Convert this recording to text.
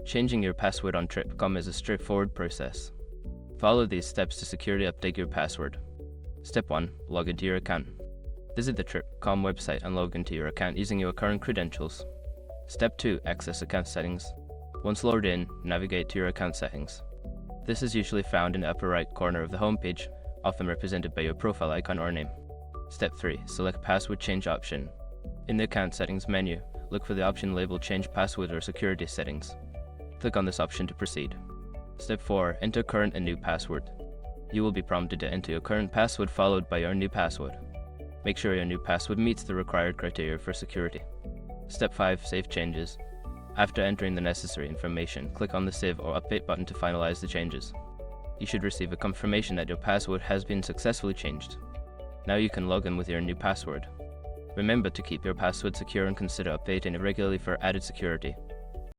Changing your password on Trip.com is a straightforward process. Follow these steps to securely update your password. Step 1. Log into your account. Visit the Trip.com website and log into your account using your current credentials. Step 2. Access account settings. Once logged in, navigate to your account settings. This is usually found in the upper right corner of the homepage, often represented by your profile icon or name. Step 3. Select Password Change option. In the Account Settings menu, look for the option labeled Change Password or Security Settings. Click on this option to proceed. Step 4. Enter current and new password. You will be prompted to enter your current password followed by your new password. Make sure your new password meets the required criteria for security. Step 5. Save changes. After entering the necessary information, click on the Save or Update button to finalize the changes. You should receive a confirmation that your password has been successfully changed. Now you can log in with your new password. Remember to keep your password secure and consider updating it regularly for added security.